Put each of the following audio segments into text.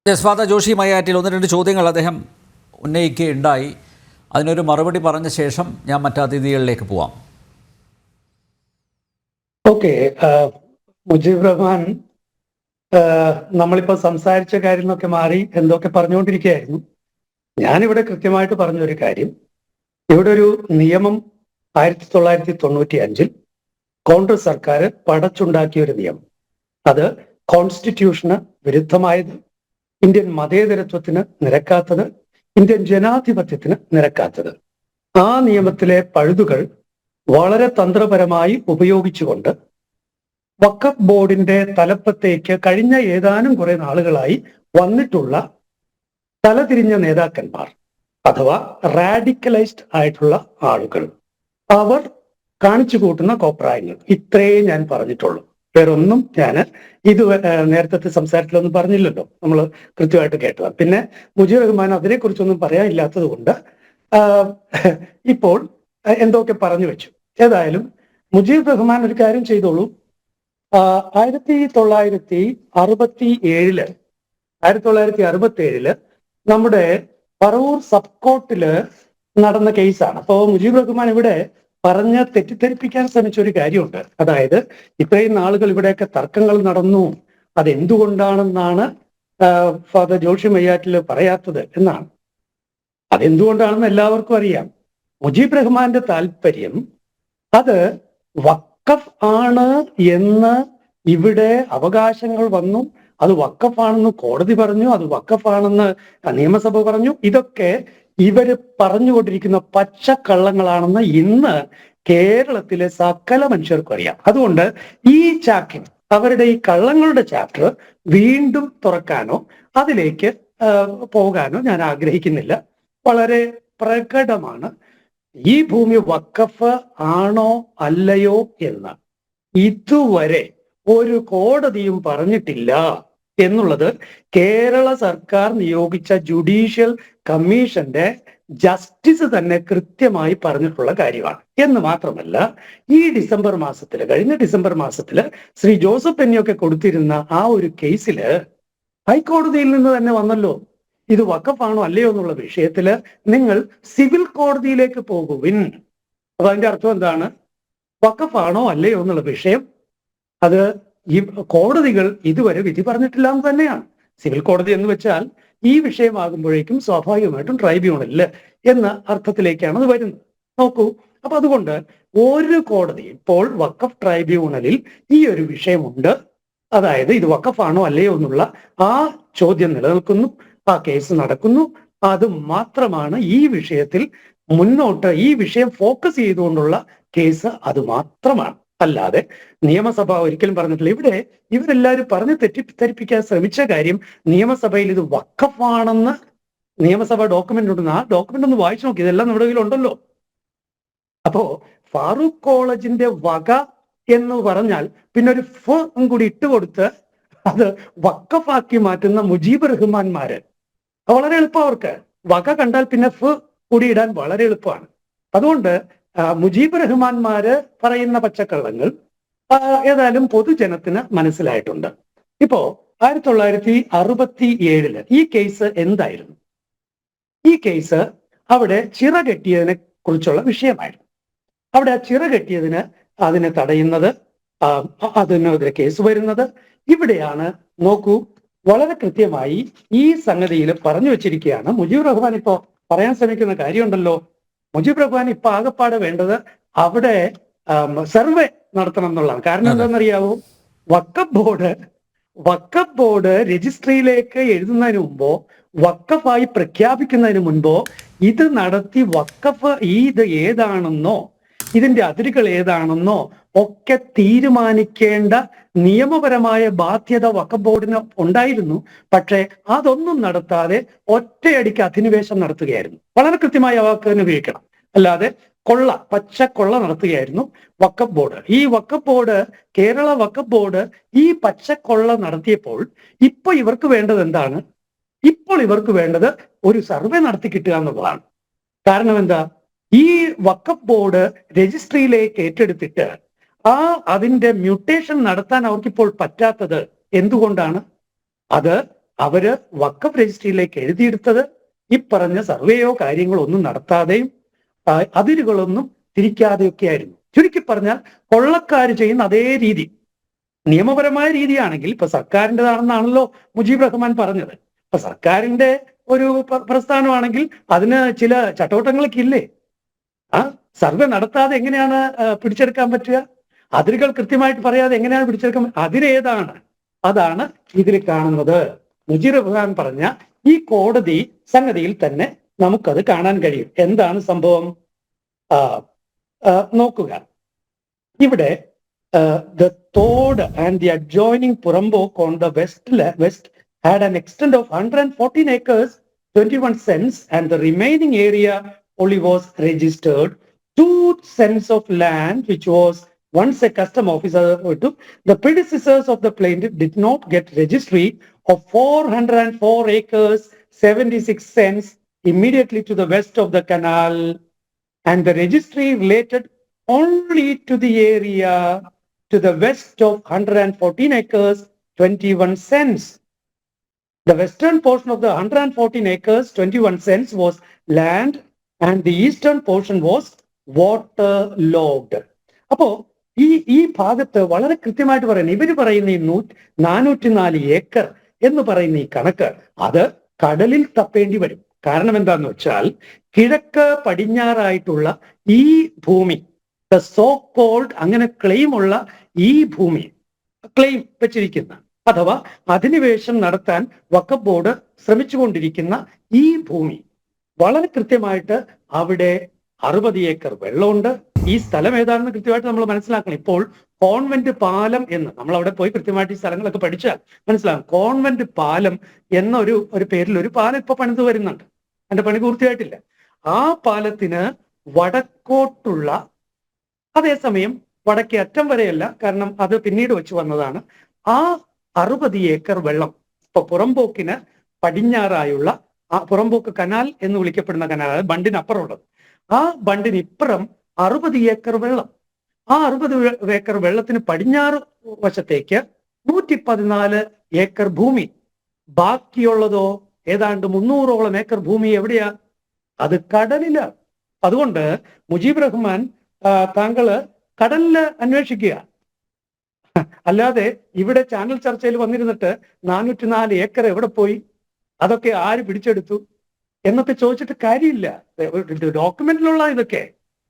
ജസ്വാത ജോഷി മയ്യാറ്റിൽ ഒന്ന് രണ്ട് ചോദ്യങ്ങൾ അദ്ദേഹം ഉന്നയിക്കുകയുണ്ടായി. അതിനൊരു മറുപടി പറഞ്ഞ ശേഷം ഞാൻ മറ്റ് അതിഥികളിലേക്ക് പോവാം. ഓക്കെ, മുജീബ് റഹ്മാൻ നമ്മളിപ്പോൾ സംസാരിച്ച കാര്യങ്ങളൊക്കെ മാറി എന്തൊക്കെ പറഞ്ഞുകൊണ്ടിരിക്കുകയായിരുന്നു. ഞാനിവിടെ കൃത്യമായിട്ട് പറഞ്ഞൊരു കാര്യം, ഇവിടെ ഒരു നിയമം 1995 കോൺഗ്രസ് സർക്കാർ പടച്ചുണ്ടാക്കിയ ഒരു നിയമം, അത് കോൺസ്റ്റിറ്റ്യൂഷന് വിരുദ്ധമായത്, ഇന്ത്യൻ മതേതരത്വത്തിന് നിരക്കാത്തത്, ഇന്ത്യൻ ജനാധിപത്യത്തിന് നിരക്കാത്തത്. ആ നിയമത്തിലെ പഴുതുകൾ വളരെ തന്ത്രപരമായി ഉപയോഗിച്ചുകൊണ്ട് വഖഫ് ബോർഡിന്റെ തലപ്പത്തേക്ക് കഴിഞ്ഞ ഏതാനും കുറെ നാളുകളായി വന്നിട്ടുള്ള തലതിരിഞ്ഞ നേതാക്കന്മാർ അഥവാ റാഡിക്കലൈസ്ഡ് ആയിട്ടുള്ള ആളുകൾ, അവർ കാണിച്ചു കൂട്ടുന്ന കോപ്രായങ്ങൾ, ഇത്രയേ ഞാൻ പറഞ്ഞിട്ടുള്ളൂ. വേറൊന്നും ഞാൻ ഇത് നേരത്തെ സംസാരത്തിലൊന്നും പറഞ്ഞില്ലല്ലോ, നമ്മൾ കൃത്യമായിട്ട് കേട്ടത്. പിന്നെ മുജീബ് റഹ്മാൻ അതിനെക്കുറിച്ചൊന്നും പറയാനില്ലാത്തത് കൊണ്ട് ഇപ്പോൾ എന്തൊക്കെ പറഞ്ഞു വെച്ചു. ഏതായാലും മുജീബ് റഹ്മാൻ ഒരു കാര്യം ചെയ്തോളൂ. 1967 നമ്മുടെ പറവൂർ സബ് കോർട്ടില് നടന്ന കേസാണ്. അപ്പോ മുജീബ് റഹ്മാൻ ഇവിടെ പറഞ്ഞ് തെറ്റിദ്ധരിപ്പിക്കാൻ ശ്രമിച്ച ഒരു കാര്യമുണ്ട്. അതായത് ഇത്രയും നാളുകൾ ഇവിടെയൊക്കെ തർക്കങ്ങൾ നടന്നു, അതെന്തുകൊണ്ടാണെന്നാണ് ഫാദർ ജോഷി മയ്യാറ്റിൽ പറയാത്തത് എന്നാണ്. അതെന്തുകൊണ്ടാണെന്ന് എല്ലാവർക്കും അറിയാം. മുജീബ് റഹ്മാന്റെ താല്പര്യം അത് വഖഫ് ആണ് എന്ന് ഇവിടെ അവകാശങ്ങൾ വന്നു, അത് വഖഫാണെന്ന് കോടതി പറഞ്ഞു, അത് വഖഫാണെന്ന് നിയമസഭ പറഞ്ഞു. ഇതൊക്കെ ഇവര് പറഞ്ഞുകൊണ്ടിരിക്കുന്ന പച്ചക്കള്ളങ്ങളാണെന്ന് ഇന്ന് കേരളത്തിലെ സകല മനുഷ്യർക്കും അറിയാം. അതുകൊണ്ട് ഈ ചാപ്റ്റർ, അവരുടെ ഈ കള്ളങ്ങളുടെ ചാപ്റ്റർ വീണ്ടും തുറക്കാനോ അതിലേക്ക് പോകാനോ ഞാൻ ആഗ്രഹിക്കുന്നില്ല. വളരെ പ്രകടമാണ് ഈ ഭൂമി വഖഫ് ആണോ അല്ലയോ എന്ന് ഇതുവരെ ഒരു കോടതിയും പറഞ്ഞിട്ടില്ല എന്നുള്ളത് കേരള സർക്കാർ നിയോഗിച്ച ജുഡീഷ്യൽ കമ്മീഷന്റെ ജസ്റ്റിസ് തന്നെ കൃത്യമായി പറഞ്ഞിട്ടുള്ള കാര്യമാണ്. എന്ന് മാത്രമല്ല, ഈ ഡിസംബർ മാസത്തില്, കഴിഞ്ഞ ഡിസംബർ മാസത്തില് ശ്രീ ജോസഫ് പെന്നിയൊക്കെ കൊടുത്തിരുന്ന ആ ഒരു കേസില് ഹൈക്കോടതിയിൽ നിന്ന് തന്നെ വന്നല്ലോ, ഇത് വഖഫാണോ അല്ലയോ എന്നുള്ള വിഷയത്തില് നിങ്ങൾ സിവിൽ കോടതിയിലേക്ക് പോകുവിൻ. അപ്പൊ അതിന്റെ അർത്ഥം എന്താണ്? വഖഫാണോ അല്ലയോ എന്നുള്ള വിഷയം അത് ഈ കോടതികൾ ഇതുവരെ വിധി പറഞ്ഞിട്ടില്ല എന്ന് തന്നെയാണ്. സിവിൽ കോടതി എന്ന് വെച്ചാൽ ഈ വിഷയമാകുമ്പോഴേക്കും സ്വാഭാവികമായിട്ടും ട്രൈബ്യൂണലില് എന്ന അർത്ഥത്തിലേക്കാണ് അത് വരുന്നത്. നോക്കൂ, അപ്പൊ അതുകൊണ്ട് ഒരു കോടതി ഇപ്പോൾ വഖഫ് ട്രൈബ്യൂണലിൽ ഈ ഒരു വിഷയമുണ്ട്, അതായത് ഇത് വഖഫാണോ അല്ലയോ എന്നുള്ള ആ ചോദ്യം നിലനിൽക്കുന്നു, ആ കേസ് നടക്കുന്നു. അത് മാത്രമാണ് ഈ വിഷയത്തിൽ മുന്നോട്ട്, ഈ വിഷയം ഫോക്കസ് ചെയ്തുകൊണ്ടുള്ള കേസ് അത് മാത്രമാണ്. അല്ലാതെ നിയമസഭ ഒരിക്കലും പറഞ്ഞിട്ടില്ല. ഇവിടെ ഇവരെല്ലാവരും പറഞ്ഞ് തെറ്റിദ്ധരിപ്പിക്കാൻ ശ്രമിച്ച കാര്യം, നിയമസഭയിൽ ഇത് വഖഫാണെന്ന് നിയമസഭ ഡോക്യുമെന്റ് ഉണ്ടെന്ന്, ആ ഡോക്യുമെന്റ് ഒന്ന് വായിച്ചു നോക്കി, ഇതെല്ലാം നമ്മുടെ കയ്യിലുണ്ടല്ലോ. അപ്പോ ഫാറൂഖ് കോളേജിന്റെ വക എന്ന് പറഞ്ഞാൽ പിന്നെ ഒരു ഫ് കൂടി ഇട്ടുകൊടുത്ത് അത് വഖഫാക്കി മാറ്റുന്ന മുജീബ് റഹ്മാൻമാര് വളരെ എളുപ്പം. അവർക്ക് വക കണ്ടാൽ പിന്നെ ഫ് കൂടി ഇടാൻ വളരെ എളുപ്പമാണ്. അതുകൊണ്ട് മുജീബ് റഹ്മാൻമാര് പറയുന്ന പച്ചക്കള്ളങ്ങൾ ഏതായാലും പൊതുജനത്തിന് മനസ്സിലായിട്ടുണ്ട്. ഇപ്പോ 1967 ഈ കേസ് എന്തായിരുന്നു? ഈ കേസ് അവിടെ ചിറകെട്ടിയതിനെ കുറിച്ചുള്ള വിഷയമായിരുന്നു. അവിടെ ആ ചിറകെട്ടിയതിന് അതിനെ തടയുന്നത്, അതിനെതിരെ കേസ് വരുന്നത് ഇവിടെയാണ്. നോക്കൂ, വളരെ കൃത്യമായി ഈ സംഗതിയിൽ പറഞ്ഞു വെച്ചിരിക്കുകയാണ്. മുജീബ് റഹ്മാൻ ഇപ്പോ പറയാൻ ശ്രമിക്കുന്ന കാര്യമുണ്ടല്ലോ, മുജീബ് റഹ്മാൻ ഇപ്പൊ ആകെപ്പാടെ വേണ്ടത് അവിടെ സർവേ നടത്തണം എന്നുള്ളതാണ്. കാരണം എന്താണെന്നറിയാവോ? വഖഫ് ബോർഡ് രജിസ്ട്രിയിലേക്ക് എഴുതുന്നതിന് മുമ്പോ വഖഫായി പ്രഖ്യാപിക്കുന്നതിന് മുൻപോ ഇത് നടത്തി വഖഫ് ഇത് ഏതാണെന്നോ ഇതിന്റെ അതിരുകൾ ഏതാണെന്നോ ഒക്കെ തീരുമാനിക്കേണ്ട നിയമപരമായ ബാധ്യത വഖഫ് ബോർഡിന് ഉണ്ടായിരുന്നു. പക്ഷേ അതൊന്നും നടത്താതെ ഒറ്റയടിക്ക് അധിനിവേശം നടത്തുകയായിരുന്നു. വളരെ കൃത്യമായ വാക്ക് തന്നെ ഉപയോഗിക്കണം. അല്ലാതെ പച്ചക്കൊള്ള നടത്തുകയായിരുന്നു വഖഫ് ബോർഡ്. ഈ വഖഫ് ബോർഡ്, കേരള വഖഫ് ബോർഡ് ഈ പച്ചക്കൊള്ള നടത്തിയപ്പോൾ ഇപ്പൊ ഇവർക്ക് വേണ്ടത് എന്താണ്? ഇപ്പോൾ ഇവർക്ക് വേണ്ടത് ഒരു സർവേ നടത്തി കിട്ടുക എന്നുള്ളതാണ്. കാരണം എന്താ? ഈ വഖഫ് ബോർഡ് രജിസ്ട്രിയിലേക്ക് ഏറ്റെടുത്തിട്ട് അതിന്റെ മ്യൂട്ടേഷൻ നടത്താൻ അവർക്കിപ്പോൾ പറ്റാത്തത് എന്തുകൊണ്ടാണ്? അത് അവര് വഖഫ് രജിസ്ട്രിയിലേക്ക് എഴുതിയെടുത്തത് ഈ പറഞ്ഞ സർവേയോ കാര്യങ്ങളോ ഒന്നും നടത്താതെയും അതിരുകളൊന്നും തിരിക്കാതെയൊക്കെ ആയിരുന്നു. ചുരുക്കി പറഞ്ഞാൽ കൊള്ളക്കാർ ചെയ്യുന്ന അതേ രീതി, നിയമപരമായ രീതിയാണെങ്കിൽ ഇപ്പൊ സർക്കാരിൻ്റെതാണെന്നാണല്ലോ മുജീബ് റഹ്മാൻ പറഞ്ഞത്. ഇപ്പൊ സർക്കാരിന്റെ ഒരു പ്രസ്ഥാനമാണെങ്കിൽ അതിന് ചില ചട്ടവട്ടങ്ങളൊക്കെ ഇല്ലേ? സർവേ നടത്താതെ എങ്ങനെയാണ് പിടിച്ചെടുക്കാൻ പറ്റുക? അതിരുകൾ കൃത്യമായിട്ട് പറയാതെ എങ്ങനെയാണ് പിടിച്ചെടുക്കാൻ? അതിരേതാണ്? അതാണ് ഇതിൽ കാണുന്നത്. മുജീബ് റഹ്മാൻ പറഞ്ഞ ഈ കോടതി സംഗതിയിൽ തന്നെ നമുക്കത് കാണാൻ കഴിയും. എന്താണ് സംഭവം? നോക്കുക, ഇവിടെ the Tod and the adjoining Purambok on the west had an extent of 114 acres, 21 cents, and the remaining area only was registered 2 cents of land, which was once a custom officer took. The predecessors of the plaintiff did not get registry of 404 acres, 76 cents immediately to the west of the canal, and the registry related only to the area to the west of 114 acres, 21 cents. The western portion of the 114 acres, 21 cents was land and the eastern portion was waterlogged. അപ്പോ ഈ ഭാഗത്ത് വളരെ കൃത്യമായിട്ട് പറയുന്നത്, ഇവര് പറയുന്ന ഈ 404 acre എന്ന് പറയുന്ന ഈ കണക്ക് അത് കടലിൽ തപ്പേണ്ടി വരും. കാരണം എന്താന്ന് വെച്ചാൽ കിഴക്ക് പടിഞ്ഞാറായിട്ടുള്ള ഈ ഭൂമി, സോ കോൾഡ് അങ്ങനെ ക്ലെയിം ഉള്ള ഈ ഭൂമി, ക്ലെയിം വെച്ചിരിക്കുന്ന അഥവാ അധിനിവേശം നടത്താൻ വഖഫ് ബോർഡ് ശ്രമിച്ചുകൊണ്ടിരിക്കുന്ന ഈ ഭൂമി വളരെ കൃത്യമായിട്ട് അവിടെ 60 ഏക്കർ വെള്ളമുണ്ട്. ഈ സ്ഥലം ഏതാണെന്ന് കൃത്യമായിട്ട് നമ്മൾ മനസ്സിലാക്കണം. ഇപ്പോൾ കോൺവെന്റ് പാലം എന്ന് നമ്മൾ അവിടെ പോയി കൃത്യമായിട്ട് ഈ സ്ഥലങ്ങളൊക്കെ പഠിച്ചാൽ മനസ്സിലാകും. കോൺവെന്റ് പാലം എന്ന ഒരു പേരിൽ ഒരു പാലം ഇപ്പൊ പണിത് വരുന്നുണ്ട്. അതിന്റെ പണി പൂർത്തിയായിട്ടില്ല. ആ പാലത്തിന് വടക്കോട്ടുള്ള, അതേസമയം വടക്കേ അറ്റം വരെയല്ല, കാരണം അത് പിന്നീട് വെച്ച് വന്നതാണ്, ആ 60 ഏക്കർ വെള്ളം ഇപ്പൊ പുറമ്പോക്കിന് പടിഞ്ഞാറായുള്ള ആ പുറമ്പോക്ക് കനാൽ എന്ന് വിളിക്കപ്പെടുന്ന കനാൽ, അതായത് ബണ്ടിനപ്പുറമുള്ളത്, ആ ബണ്ടിനിപ്പുറം 60 ഏക്കർ വെള്ളം. ആ 60 ഏക്കർ വെള്ളത്തിന് പടിഞ്ഞാറ് വശത്തേക്ക് 114 ഏക്കർ ഭൂമി. ബാക്കിയുള്ളതോ ഏതാണ്ട് 300ഓളം ഏക്കർ ഭൂമി എവിടെയാ? അത് കടലിലാണ്. അതുകൊണ്ട് മുജീബ് റഹ്മാൻ താങ്കള് കടലില് അന്വേഷിക്കുക, അല്ലാതെ ഇവിടെ ചാനൽ ചർച്ചയിൽ വന്നിരുന്നിട്ട് 404 ഏക്കർ എവിടെ പോയി, അതൊക്കെ ആര് പിടിച്ചെടുത്തു എന്നൊക്കെ ചോദിച്ചിട്ട് കാര്യമില്ല. ഡോക്യുമെന്റിലുള്ള ഇതൊക്കെ.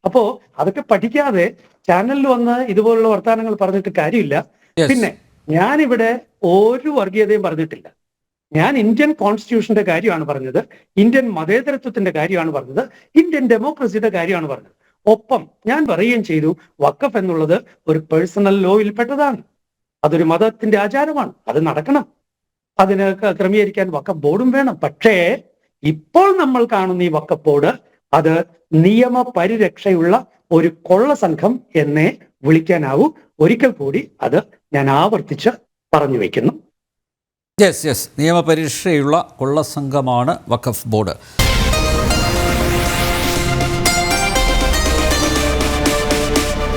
അപ്പോ അതൊക്കെ പഠിക്കാതെ ചാനലിൽ വന്ന് ഇതുപോലുള്ള വർത്തമാനങ്ങൾ പറഞ്ഞിട്ട് കാര്യമില്ല. പിന്നെ ഞാനിവിടെ ഒരു വർഗീയതയും പറഞ്ഞിട്ടില്ല. ഞാൻ ഇന്ത്യൻ കോൺസ്റ്റിറ്റ്യൂഷന്റെ കാര്യമാണ് പറഞ്ഞത്, ഇന്ത്യൻ മതേതരത്വത്തിന്റെ കാര്യമാണ് പറഞ്ഞത്, ഇന്ത്യൻ ഡെമോക്രസിയുടെ കാര്യമാണ് പറഞ്ഞത്. ഒപ്പം ഞാൻ പറയുകയും ചെയ്തു, വഖഫ് എന്നുള്ളത് ഒരു പേഴ്സണൽ ലോയിൽ പെട്ടതാണ്, അതൊരു മതത്തിന്റെ ആചാരമാണ്, അത് നടക്കണം, അതിന് ക്രമീകരിക്കാൻ വഖഫ് ബോർഡും വേണം. പക്ഷേ ഇപ്പോൾ നമ്മൾ കാണുന്ന ഈ വഖഫ് ബോർഡ് അത് നിയമപരിരക്ഷയുള്ള ഒരു കൊള്ള സംഘം എന്നേ വിളിക്കാനാവൂ. ഒരിക്കൽ കൂടി അത് ഞാൻ ആവർത്തിച്ച് പറഞ്ഞു വെക്കുന്നു. യെസ്, നിയമപരിരക്ഷയുള്ള കൊള്ളസംഘമാണ് വഖഫ് ബോർഡ്.